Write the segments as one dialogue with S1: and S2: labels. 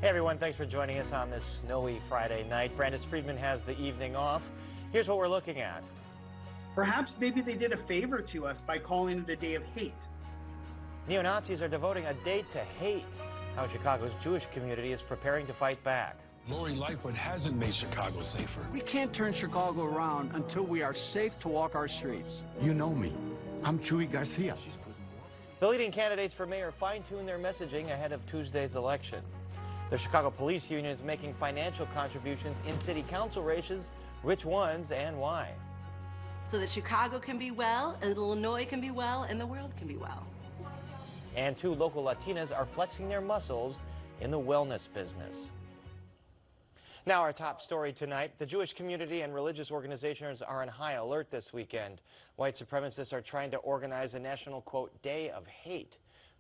S1: Hey everyone, thanks for joining us on this snowy Friday night. Brandis Friedman has the evening off. Here's what we're looking at.
S2: Perhaps maybe they did a favor to us by calling it a day of hate.
S1: Neo-Nazis are devoting a day to hate. How Chicago's Jewish community is preparing to fight back.
S3: Lori Lightfoot hasn't made Chicago safer.
S4: We can't turn Chicago around until we are safe to walk our streets.
S5: You know me. I'm Chuy Garcia.
S1: The leading candidates for mayor fine-tune their messaging ahead of Tuesday's election. The Chicago Police Union is making financial contributions in city council races. Which ones and why?
S6: So that Chicago can be well, Illinois can be well, and the world can be well.
S1: And 2 local Latinas are flexing their muscles in the wellness business. Now our top story tonight. The Jewish community and religious organizations are on high alert this weekend. White supremacists are trying to organize a national, quote, day of hate.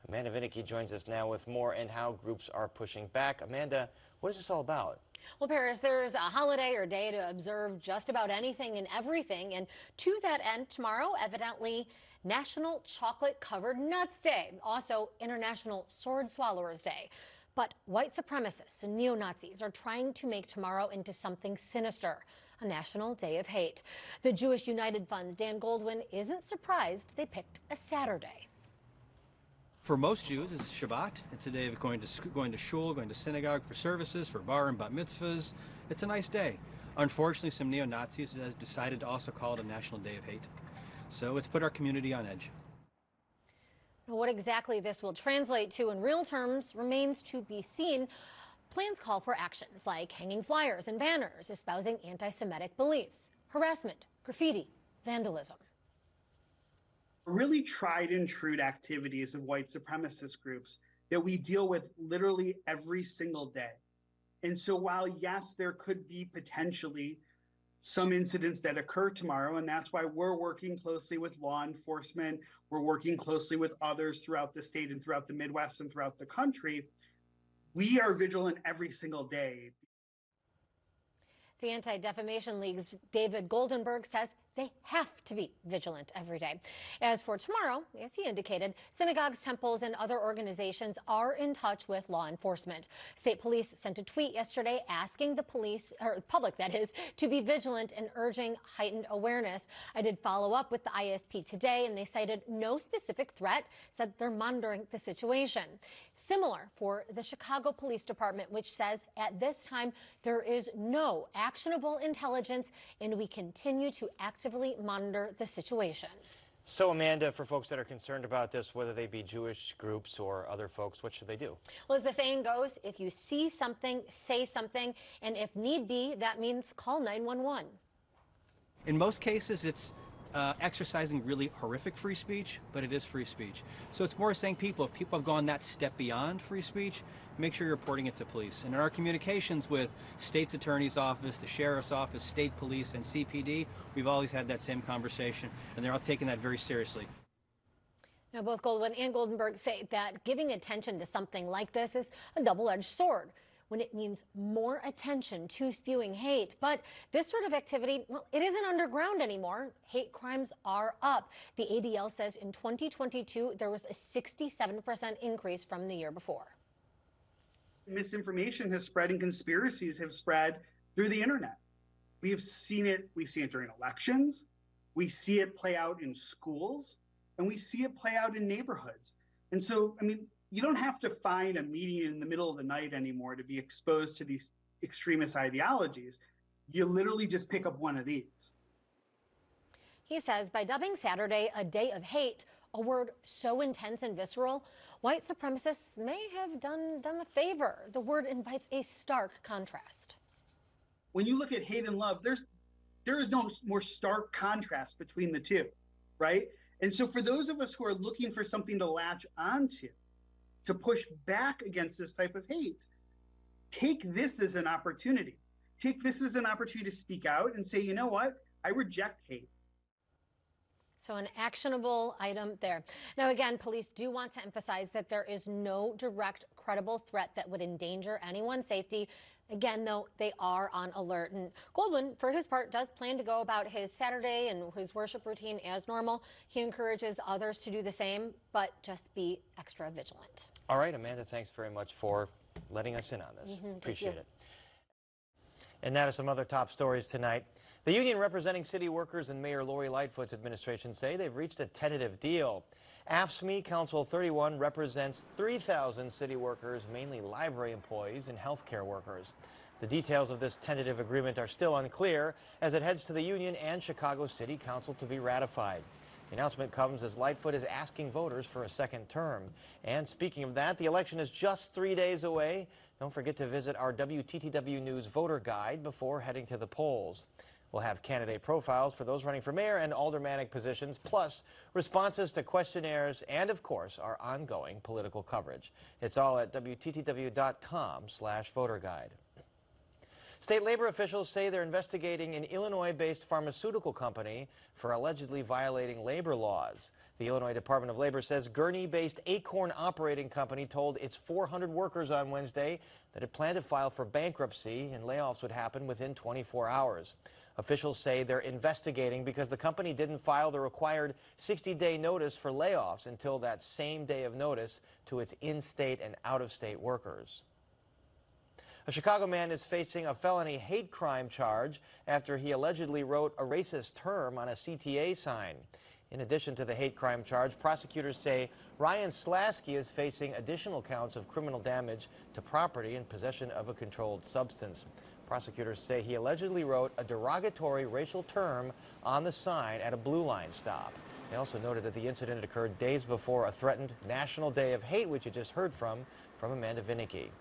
S1: Amanda Vinicky joins us now with more and how groups are pushing back. Amanda, what is this all about?
S7: Well, Paris, there's a holiday or day to observe just about anything and everything. And to that end, tomorrow, evidently, National Chocolate Covered Nuts Day, also International Sword Swallowers Day. But white supremacists and neo-Nazis are trying to make tomorrow into something sinister, a national day of hate. The Jewish United Fund's Dan Goldwyn isn't surprised they picked a Saturday.
S8: For most Jews, it's Shabbat. It's a day of going to shul, going to synagogue for services, for bar and bat mitzvahs. It's a nice day. Unfortunately, some neo-Nazis has decided to also call it a national day of hate. So it's put our community on edge.
S7: What exactly this will translate to in real terms remains to be seen. Plans call for actions like hanging flyers and banners espousing anti-Semitic beliefs, harassment, graffiti, vandalism.
S2: Really tried and true activities of white supremacist groups that we deal with literally every single day. And so while, yes, there could be potentially some incidents that occur tomorrow, and that's why we're working closely with law enforcement, we're working closely with others throughout the state and throughout the Midwest and throughout the country, we are vigilant every single day.
S7: The Anti-Defamation League's David Goldenberg says they have to be vigilant every day. As for tomorrow, as he indicated, synagogues, temples, and other organizations are in touch with law enforcement. State police sent a tweet yesterday asking the police, or public that is, to be vigilant and urging heightened awareness. I did follow up with the ISP today, and they cited no specific threat, said they're monitoring the situation. Similar for the Chicago Police Department, which says at this time there is no actionable intelligence, and we continue to actively monitor the situation.
S1: So, Amanda, for folks that are concerned about this, whether they be Jewish groups or other folks, what should they do?
S7: Well, as the saying goes, if you see something, say something, and if need be, that means call 911.
S8: In most cases, it's exercising really horrific free speech, but it is free speech. So it's more saying if people have gone that step beyond free speech, make sure you're reporting it to police. And in our communications with state's attorney's office, the sheriff's office, state police, and CPD, we've always had that same conversation, and they're all taking that very seriously.
S7: Now, both Goldwyn and Goldenberg say that giving attention to something like this is a double-edged sword when it means more attention to spewing hate. But this sort of activity, well, it isn't underground anymore. Hate crimes are up. The ADL says in 2022, there was a 67% increase from the year before.
S2: Misinformation has spread and conspiracies have spread through the internet. We've seen it during elections, we see it play out in schools, and we see it play out in neighborhoods. And so, I mean, you don't have to find a meeting in the middle of the night anymore to be exposed to these extremist ideologies. You literally just pick up one of these.
S7: He says by dubbing Saturday a day of hate, a word so intense and visceral, white supremacists may have done them a favor. The word invites a stark contrast.
S2: When you look at hate and love, there is no more stark contrast between the two, right? And so for those of us who are looking for something to latch onto, to push back against this type of hate, take this as an opportunity. Take this as an opportunity to speak out and say, you know what? I reject hate.
S7: So an actionable item there. Now, again, police do want to emphasize that there is no direct, credible threat that would endanger anyone's safety. Again, though, they are on alert. And Goldwyn, for his part, does plan to go about his Saturday and his worship routine as normal. He encourages others to do the same, but just be extra vigilant.
S1: All right, Amanda, thanks very much for letting us in on this.
S7: Thank
S1: Appreciate
S7: you.
S1: it. And now to some other top stories tonight. The union representing city workers and Mayor Lori Lightfoot's administration say they've reached a tentative deal. AFSCME Council 31 represents 3,000 city workers, mainly library employees and healthcare workers. The details of this tentative agreement are still unclear as it heads to the union and Chicago City Council to be ratified. The announcement comes as Lightfoot is asking voters for a second term. And speaking of that, the election is just 3 days away. Don't forget to visit our WTTW News voter guide before heading to the polls. We'll have candidate profiles for those running for mayor and aldermanic positions, plus responses to questionnaires and, of course, our ongoing political coverage. It's all at WTTW.com/voter guide. State labor officials say they're investigating an Illinois-based pharmaceutical company for allegedly violating labor laws. The Illinois Department of Labor says Gurnee-based Acorn Operating Company told its 400 workers on Wednesday that it planned to file for bankruptcy and layoffs would happen within 24 hours. Officials say they're investigating because the company didn't file the required 60-day notice for layoffs until that same day of notice to its in-state and out-of-state workers. A Chicago man is facing a felony hate crime charge after he allegedly wrote a racist term on a CTA sign. In addition to the hate crime charge, prosecutors say Ryan Slasky is facing additional counts of criminal damage to property and possession of a controlled substance. Prosecutors say he allegedly wrote a derogatory racial term on the sign at a Blue Line stop. They also noted that the incident occurred days before a threatened National Day of Hate, which you just heard from Amanda Vinicky.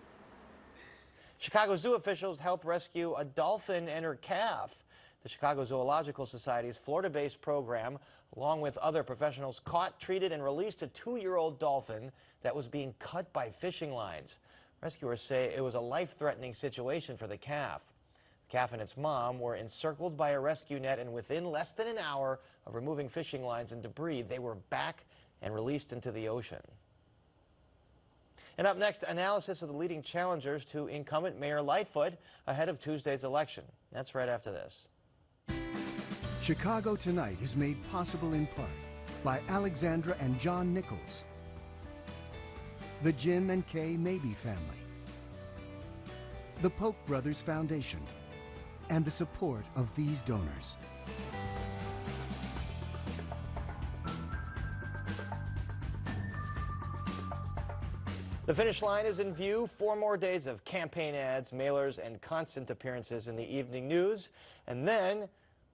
S1: Chicago Zoo officials helped rescue a dolphin and her calf. The Chicago Zoological Society's Florida-based program, along with other professionals, caught, treated, and released a 2-year-old dolphin that was being cut by fishing lines. Rescuers say it was a life-threatening situation for the calf. The calf and its mom were encircled by a rescue net, and within less than an hour of removing fishing lines and debris, they were back and released into the ocean. And up next, analysis of the leading challengers to incumbent Mayor Lightfoot ahead of Tuesday's election. That's right after this.
S9: Chicago Tonight is made possible in part by Alexandra and John Nichols, the Jim and Kay Mabey family, the Polk Brothers Foundation, and the support of these donors.
S1: The finish line is in view. 4 more days of campaign ads, mailers, and constant appearances in the evening news. And then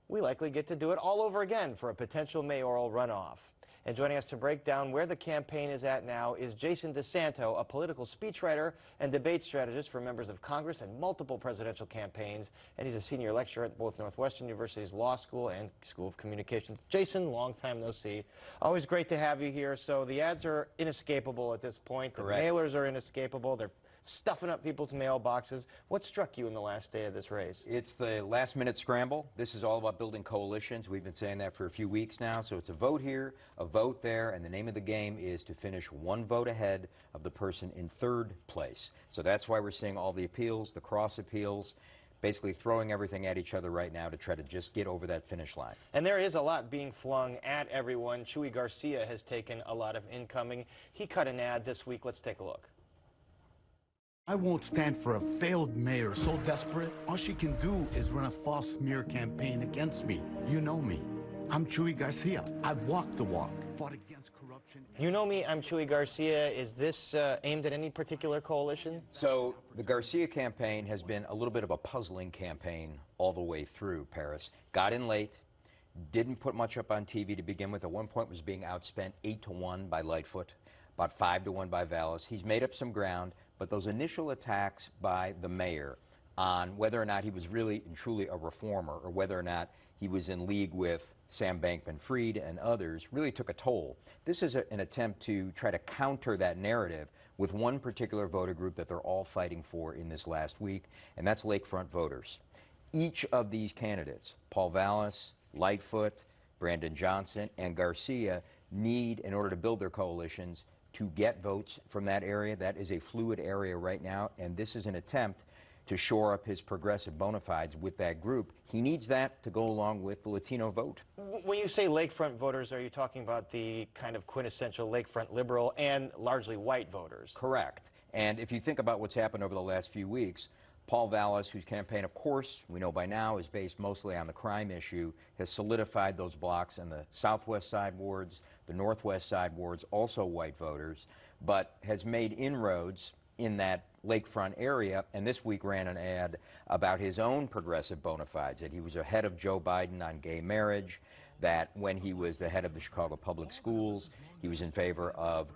S1: we likely get to do it all over again for a potential mayoral runoff. And joining us to break down where the campaign is at now is Jason DeSanto, a political speechwriter and debate strategist for members of Congress and multiple presidential campaigns. And he's a senior lecturer at both Northwestern University's Law School and School of Communications. Jason, long time no see. Always great to have you here. So the ads are inescapable at this point. The
S10: Correct.
S1: mailers are inescapable. They're stuffing up people's mailboxes. What struck you in the last day of this race?
S10: It's the last-minute scramble. This is all about building coalitions. We've been saying that for a few weeks now. So it's a vote here, a vote there, and the name of the game is to finish 1 vote ahead of the person in 3rd place. So that's why we're seeing all the appeals, the cross appeals, basically throwing everything at each other right now to try to just get over that finish line.
S1: And there is a lot being flung at everyone. Chuy Garcia has taken a lot of incoming. He cut an ad this week. Let's take a look.
S5: I won't stand for a failed mayor so desperate. All she can do is run a false smear campaign against me. You know me. I'm Chuy Garcia. I've walked the walk, fought against corruption.
S1: You know me, I'm Chuy Garcia. Is this aimed at any particular coalition?
S10: So the Garcia campaign has been a little bit of a puzzling campaign all the way through, Paris. Got in late, didn't put much up on TV to begin with. At one point was being outspent 8-1 by Lightfoot, about 5-1 by Vallis. He's made up some ground. But those initial attacks by the mayor on whether or not he was really and truly a reformer or whether or not he was in league with Sam Bankman-Fried and others really took a toll. This is an attempt to try to counter that narrative with one particular voter group that they're all fighting for in this last week, and that's lakefront voters. Each of these candidates, Paul Vallis, Lightfoot, Brandon Johnson, and Garcia, need, in order to build their coalitions, to get votes from that area. That is a fluid area right now, and this is an attempt to shore up his progressive bona fides with that group. He needs that to go along with the Latino vote.
S1: When you say lakefront voters, are you talking about the kind of quintessential lakefront liberal and largely white voters?
S10: Correct. And if you think about what's happened over the last few weeks, Paul Vallas, whose campaign, of course, we know by now is based mostly on the crime issue, has solidified those blocks in the southwest side wards, the northwest side wards, also white voters, but has made inroads in that lakefront area, and this week ran an ad about his own progressive bona fides, that he was ahead of Joe Biden on gay marriage, that when he was the head of the Chicago Public Schools, he was in favor of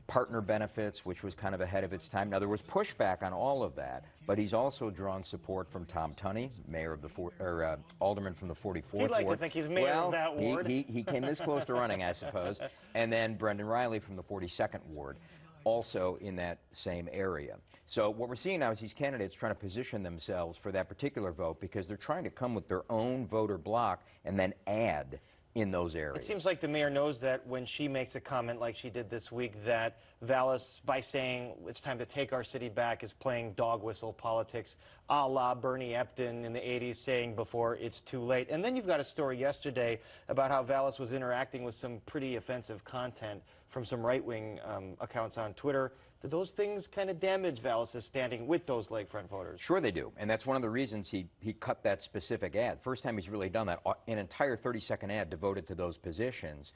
S10: partner benefits, which was kind of ahead of its time. Now, there was pushback on all of that, but he's also drawn support from Tom Tunney, mayor of the alderman from the 44th ward.
S1: He'd like to think he's mayor of that ward.
S10: He came this close to running, I suppose. And then Brendan Riley from the 42nd ward, also in that same area. So what we're seeing now is these candidates trying to position themselves for that particular vote because they're trying to come with their own voter block and then add in those areas.
S1: It seems like the mayor knows that when she makes a comment like she did this week, that Vallas, by saying it's time to take our city back, is playing dog whistle politics, a la Bernie Epton in the 80s saying before it's too late. And then you've got a story yesterday about how Vallas was interacting with some pretty offensive content from some right-wing accounts on Twitter. Do those things kind of damage Vallas' standing with those lakefront voters?
S10: Sure they do, and that's one of the reasons he cut that specific ad. First time he's really done that, an entire 30-second ad devoted to those positions.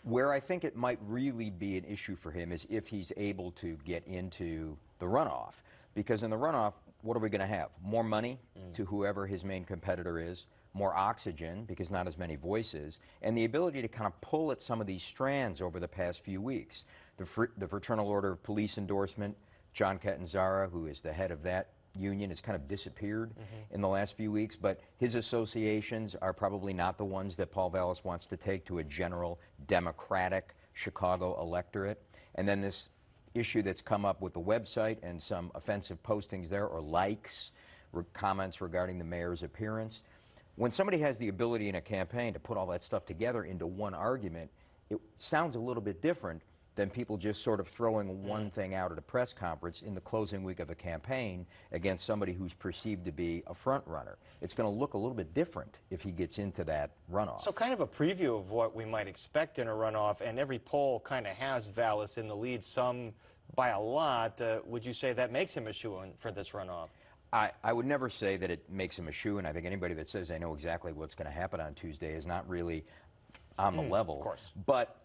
S10: Where I think it might really be an issue for him is if he's able to get into the runoff. Because in the runoff, what are we going to have? More money to whoever his main competitor is, more oxygen, because not as many voices, and the ability to kind of pull at some of these strands over the past few weeks. The Fraternal Order of Police endorsement, John Catanzara, who is the head of that union, has kind of disappeared in the last few weeks, but his associations are probably not the ones that Paul Vallas wants to take to a general Democratic Chicago electorate. And then this issue that's come up with the website and some offensive postings there, or likes, comments regarding the mayor's appearance. When somebody has the ability in a campaign to put all that stuff together into one argument, it sounds a little bit different than people just sort of throwing one thing out at a press conference in the closing week of a campaign against somebody who's perceived to be a front runner. It's going to look a little bit different if he gets into that runoff.
S1: So kind of a preview of what we might expect in a runoff, and every poll kind of has Vallas in the lead, some by a lot. Would you say that makes him a shoo-in for this runoff?
S10: I would never say that it makes him a shoo-in. I think anybody that says they know exactly what's going to happen on Tuesday is not really on the level.
S1: Of course.
S10: But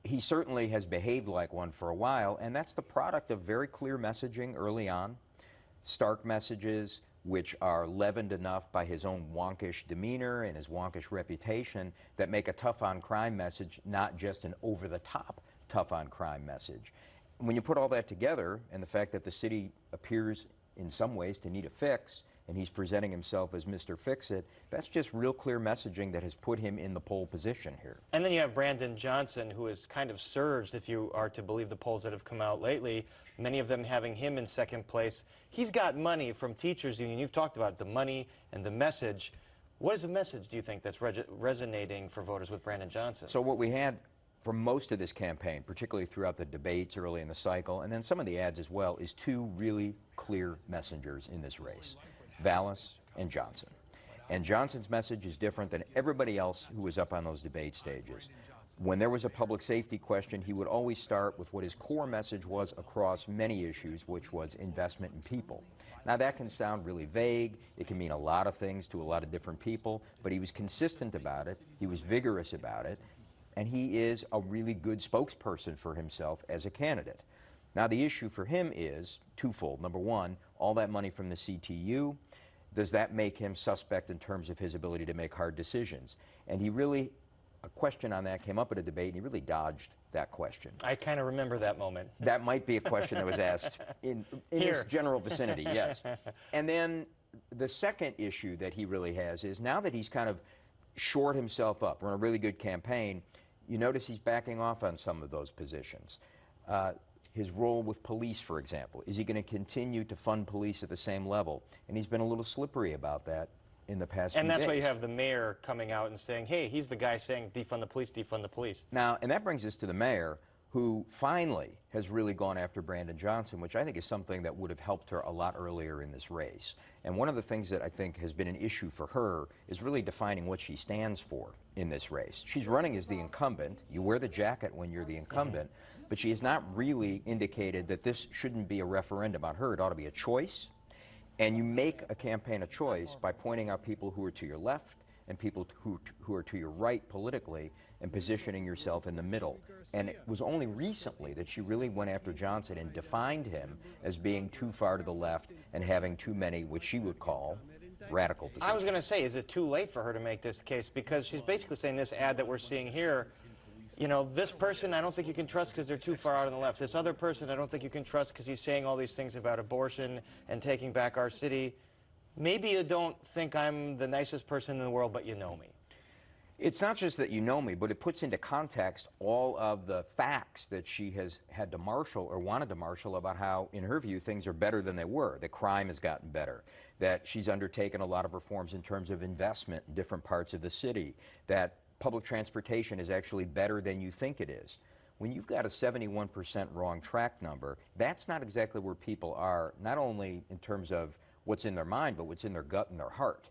S10: he certainly has behaved like one for a while, and that's the product of very clear messaging early on, stark messages which are leavened enough by his own wonkish demeanor and his wonkish reputation that make a tough-on-crime message not just an over-the-top tough-on-crime message. When you put all that together, and the fact that the city appears in some ways to need a fix, and he's presenting himself as Mr. Fix-It, that's just real clear messaging that has put him in the pole position here.
S1: And then you have Brandon Johnson, who has kind of surged, if you are to believe the polls that have come out lately, many of them having him in second place. He's got money from teachers union. You've talked about the money and the message. What is the message, do you think, that's resonating for voters with Brandon Johnson?
S10: So what we had for most of this campaign, particularly throughout the debates early in the cycle, and then some of the ads as well, is two really clear messengers in this race, Vallas and Johnson. And Johnson's message is different than everybody else who was up on those debate stages. When there was a public safety question, he would always start with what his core message was across many issues, which was investment in people. Now that can sound really vague, it can mean a lot of things to a lot of different people, but he was consistent about it, he was vigorous about it, and he is a really good spokesperson for himself as a candidate. Now the issue for him is twofold. Number one, all that money from the CTU, does that make him suspect in terms of his ability to make hard decisions? And he really, a question on that came up at a debate, and he really dodged that question.
S1: I kind of remember that moment.
S10: That might be a question that was asked in this general vicinity, yes. And then the second issue that he really has is now that he's kind of shored himself up, run a really good campaign, you notice he's backing off on some of those positions. His role with police, for example. Is he going to continue to fund police at the same level? And he's been a little slippery about that in the past few days.
S1: And that's why you have the mayor coming out and saying, hey, he's the guy saying defund the police, defund the police.
S10: Now, and that brings us to the mayor. who finally has really gone after Brandon Johnson, which I think is something that would have helped her a lot earlier in this race. And one of the things that I think has been an issue for her is really defining what she stands for in this race. She's running as the incumbent. You wear the jacket when you're the incumbent, but she has not really indicated that this shouldn't be a referendum on her. It ought to be a choice. And you make a campaign a choice by pointing out people who are to your left and people who are to your right politically, and positioning yourself in the middle. And it was only recently that she really went after Johnson and defined him as being too far to the left and having too many, what she would call, radical positions.
S1: I was going to say, is it too late for her to make this case? Because she's basically saying this ad that we're seeing here, you know, this person I don't think you can trust because they're too far out on the left. This other person I don't think you can trust because he's saying all these things about abortion and taking back our city. Maybe you don't think I'm the nicest person in the world, but you know me.
S10: It's not just that you know me, but it puts into context all of the facts that she has had to marshal or wanted to marshal about how, in her view, things are better than they were, that crime has gotten better, that she's undertaken a lot of reforms in terms of investment in different parts of the city, that public transportation is actually better than you think it is. When you've got a 71% wrong track number, that's not exactly where people are, not only in terms of what's in their mind, but what's in their gut and their heart.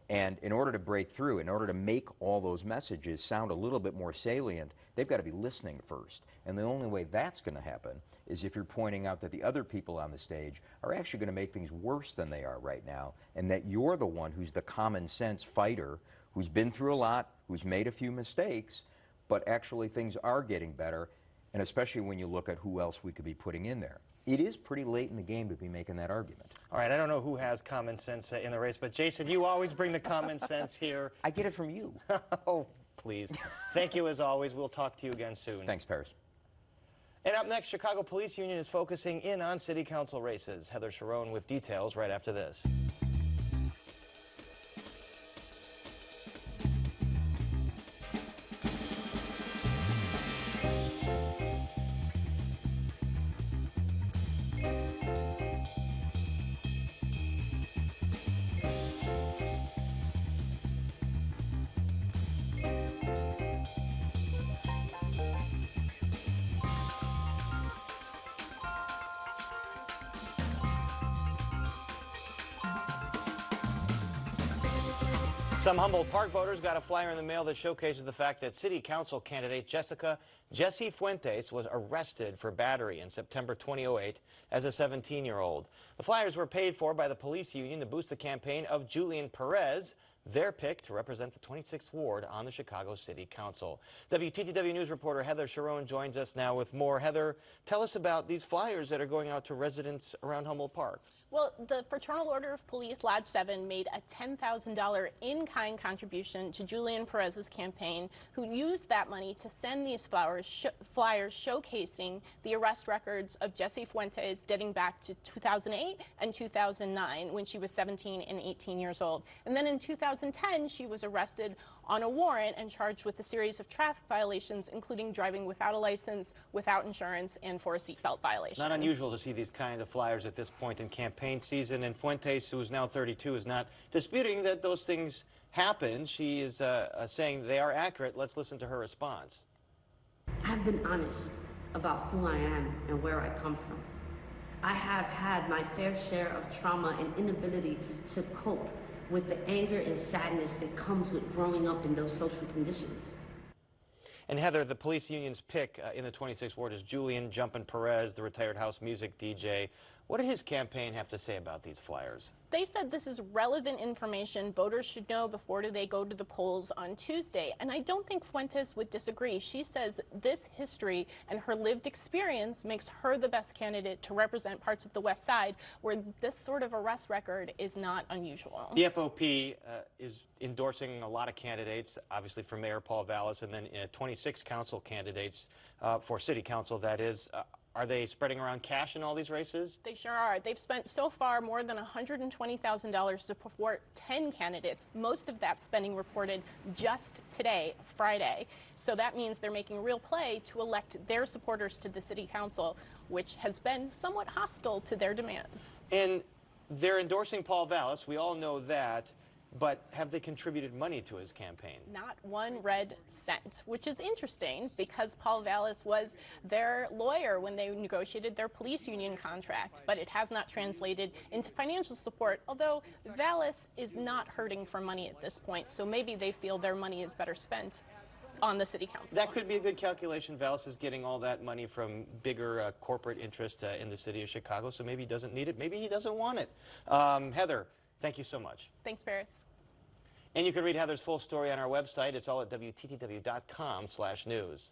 S10: And in order to break through, in order to make all those messages sound a little bit more salient, they've got to be listening first. And the only way that's going to happen is if you're pointing out that the other people on the stage are actually going to make things worse than they are right now, and that you're the one who's the common sense fighter, who's been through a lot, who's made a few mistakes, but actually things are getting better, and especially when you look at who else we could be putting in there. It is pretty late in the game to be making that argument.
S1: All right, I don't know who has common sense in the race, but Jason, you always bring the common sense here.
S10: I get it from you.
S1: Oh, please. Thank you as always. We'll talk to you again soon.
S10: Thanks, Paris.
S1: And up next, Chicago Police Union is focusing in on city council races. Heather Sharon with details right after this. Some Humboldt Park voters got a flyer in the mail that showcases the fact that city council candidate Jessie Fuentes was arrested for battery in September 2008 as a 17-year-old. The flyers were paid for by the police union to boost the campaign of Julian Perez, their pick to represent the 26th Ward on the Chicago City Council. WTTW News reporter Heather Sharon joins us now with more. Heather, tell us about these flyers that are going out to residents around Humboldt Park.
S11: Well, the Fraternal Order of Police Lodge 7 made a $10,000 in-kind contribution to Julian Perez's campaign, who used that money to send these flyers showcasing the arrest records of Jessie Fuentes dating back to 2008 and 2009 when she was 17 and 18 years old. And then in 2010, she was arrested on a warrant and charged with a series of traffic violations, including driving without a license, without insurance, and for a seatbelt violation.
S1: It's not unusual to see these kind of flyers at this point in campaign season, and Fuentes, who is now 32, is not disputing that those things happen. She is saying they are accurate. Let's listen to her response.
S12: I've been honest about who I am and where I come from. I have had my fair share of trauma and inability to cope with the anger and sadness that comes with growing up in those social conditions.
S1: And Heather, the police union's pick in the 26th Ward is Julian Jumpin' Perez, the retired house music DJ. What did his campaign have to say about these flyers?
S11: They said this is relevant information voters should know before they go to the polls on Tuesday. And I don't think Fuentes would disagree. She says this history and her lived experience makes her the best candidate to represent parts of the West Side where this sort of arrest record is not unusual.
S1: The FOP is endorsing a lot of candidates, obviously for Mayor Paul Vallis, and then 26 council candidates for city council, that is. Are they spreading around cash in all these races?
S11: They sure are. They've spent so far more than $120,000 to support 10 candidates. Most of that spending reported just today, Friday. So that means they're making real play to elect their supporters to the city council, which has been somewhat hostile to their demands.
S1: And they're endorsing Paul Vallis. We all know that. but have they contributed money to his campaign?
S11: Not one red cent, which is interesting because Paul Vallis was their lawyer when they negotiated their police union contract, but it has not translated into financial support, although Vallis is not hurting for money at this point, so maybe they feel their money is better spent on the city council.
S1: That could be a good calculation. Vallis is getting all that money from bigger corporate interests in the city of Chicago, so maybe he doesn't need it. Maybe he doesn't want it. Heather, thank you so much.
S11: Thanks, Paris.
S1: And you can read Heather's full story on our website. It's all at WTTW.com/news.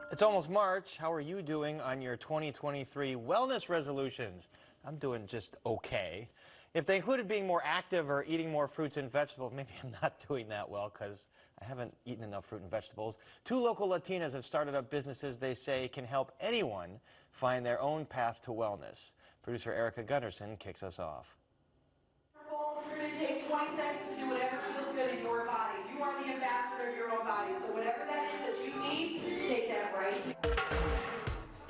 S1: It's almost March. How are you doing on your 2023 wellness resolutions? I'm doing just okay. If they included being more active or eating more fruits and vegetables, maybe I'm not doing that well because I haven't eaten enough fruit and vegetables. 2 local Latinas have started up businesses they say can help anyone find their own path to wellness. Producer Erica Gunderson kicks us off.
S13: You're going to take 20 seconds to do whatever feels good in your body. You are the ambassador of your own body, so whatever that is that you need, take that right.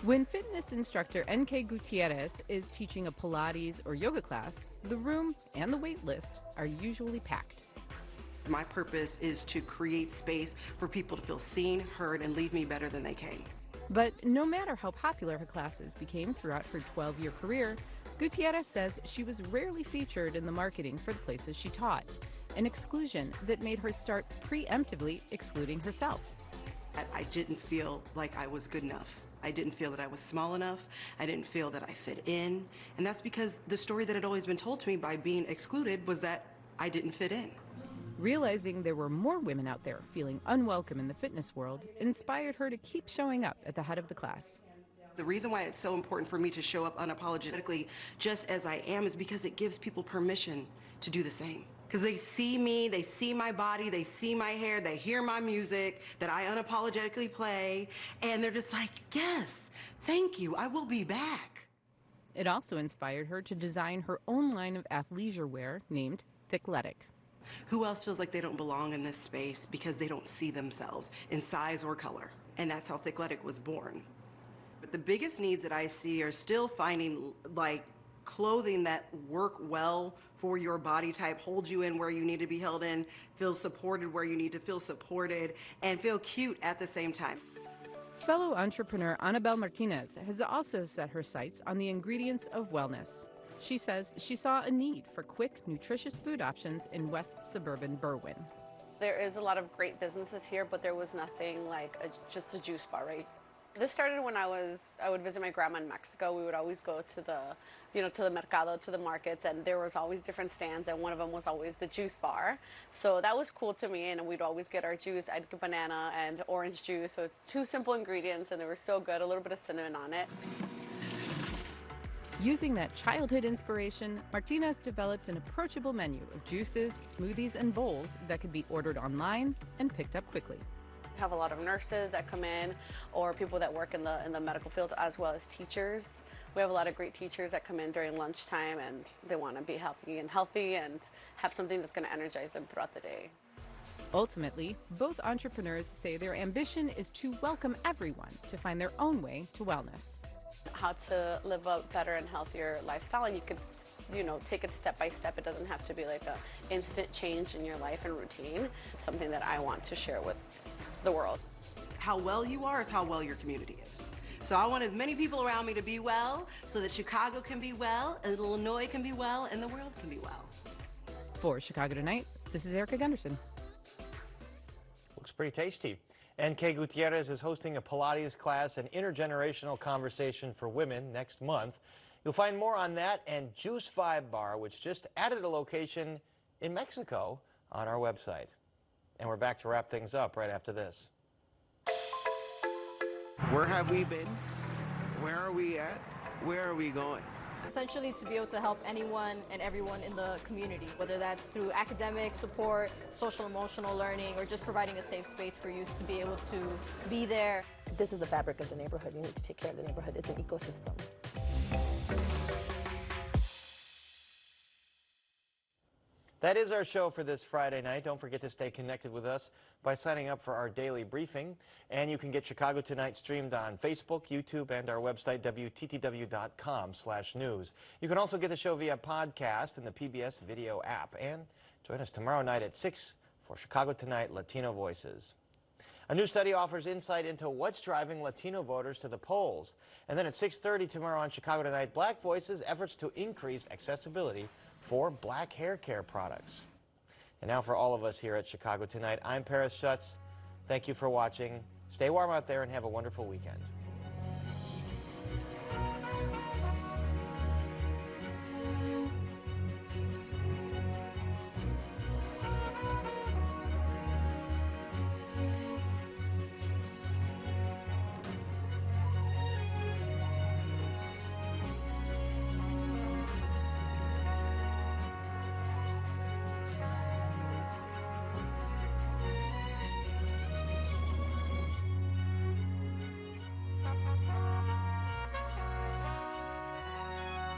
S14: When fitness instructor N.K. Gutierrez is teaching a Pilates or yoga class, the room and the wait list are usually packed.
S15: My purpose is to create space for people to feel seen, heard, and leave me better than they came.
S14: But no matter how popular her classes became throughout her 12-year career, Gutierrez says she was rarely featured in the marketing for the places she taught, an exclusion that made her start preemptively excluding herself.
S15: I didn't feel like I was good enough. I didn't feel that I was small enough. I didn't feel that I fit in. And that's because the story that had always been told to me by being excluded was that I didn't fit in.
S14: Realizing there were more women out there feeling unwelcome in the fitness world inspired her to keep showing up at the head of the class.
S15: The reason why it's so important for me to show up unapologetically just as I am is because it gives people permission to do the same. Because they see me, they see my body, they see my hair, they hear my music that I unapologetically play, and they're just like, yes, thank you, I will be back.
S14: It also inspired her to design her own line of athleisure wear named Thickletic.
S15: Who else feels like they don't belong in this space because they don't see themselves in size or color? And that's how Thickletic was born. But the biggest needs that I see are still finding like clothing that work well for your body type, hold you in where you need to be held in, feel supported where you need to feel supported, and feel cute at the same time.
S14: Fellow entrepreneur Anabel Martinez has also set her sights on the ingredients of wellness. She says she saw a need for quick, nutritious food options in West suburban Berwyn.
S16: There is a lot of great businesses here, but there was nothing like just a juice bar, right? This started when I would visit my grandma in Mexico. We would always go to the, to the mercado, to the markets, and there was always different stands, and one of them was always the juice bar. So that was cool to me, and we'd always get our juice. I'd get banana and orange juice, so it's 2 simple ingredients, and they were so good, a little bit of cinnamon on it.
S14: Using that childhood inspiration, Martinez developed an approachable menu of juices, smoothies, and bowls that could be ordered online and picked up quickly.
S16: We have a lot of nurses that come in, or people that work in the medical field, as well as teachers. We have a lot of great teachers that come in during lunchtime, and they want to be healthy and have something that's going to energize them throughout the day.
S14: Ultimately, both entrepreneurs say their ambition is to welcome everyone to find their own way to wellness.
S16: How to live a better and healthier lifestyle, and you could take it step by step. It doesn't have to be like an instant change in your life and routine. It's something that I want to share with the world.
S15: How well you are is how well your community is. So I want as many people around me to be well so that Chicago can be well, and Illinois can be well, and the world can be well.
S14: For Chicago Tonight, this is Erica Gunderson.
S1: Looks pretty tasty. N.K. Gutierrez is hosting a Pilates class and intergenerational conversation for women next month. You'll find more on that and Juice Vibe Bar, which just added a location in Mexico, on our website. And we're back to wrap things up right after this.
S17: Where have we been? Where are we at? Where are we going?
S18: Essentially to be able to help anyone and everyone in the community, whether that's through academic support, social emotional learning, or just providing a safe space for youth to be able to be there.
S19: This is the fabric of the neighborhood. You need to take care of the neighborhood. It's an ecosystem.
S1: That is our show for this Friday night. Don't forget to stay connected with us by signing up for our daily briefing. And you can get Chicago Tonight streamed on Facebook, YouTube, and our website, WTTW.com/news. You can also get the show via podcast in the PBS video app. And join us tomorrow night at 6 for Chicago Tonight Latino Voices. A new study offers insight into what's driving Latino voters to the polls. And then at 6:30 tomorrow on Chicago Tonight, Black Voices, efforts to increase accessibility for black hair care products. And now for all of us here at Chicago Tonight, I'm Paris Schutz. Thank you for watching. Stay warm out there and have a wonderful weekend.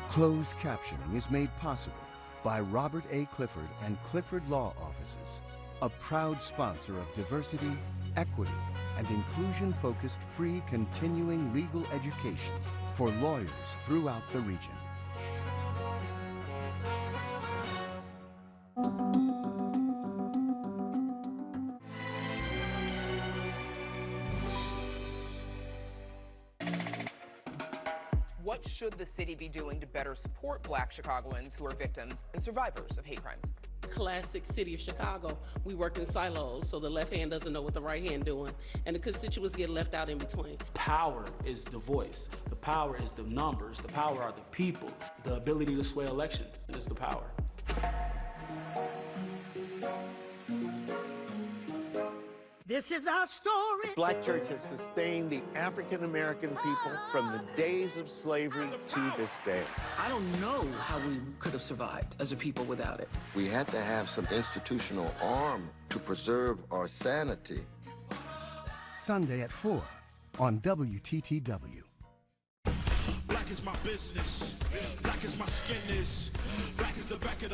S9: Closed captioning is made possible by Robert A. Clifford and Clifford Law Offices, a proud sponsor of diversity, equity, and inclusion-focused free continuing legal education for lawyers throughout the region.
S20: What should the city be doing to better support Black Chicagoans who are victims and survivors of hate crimes?
S21: Classic city of Chicago. We work in silos, so the left hand doesn't know what the right hand doing, and the constituents get left out in between.
S22: Power is the voice. The power is the numbers. The power are the people. The ability to sway elections is the power.
S23: This is our story.
S17: Black church has sustained the African American people from the days of slavery to this day.
S24: I don't know how we could have survived as a people without it.
S25: We had to have some institutional arm to preserve our sanity.
S9: Sunday at 4 on WTTW.
S26: Black is my business. Black is my skin is. Black is the back of the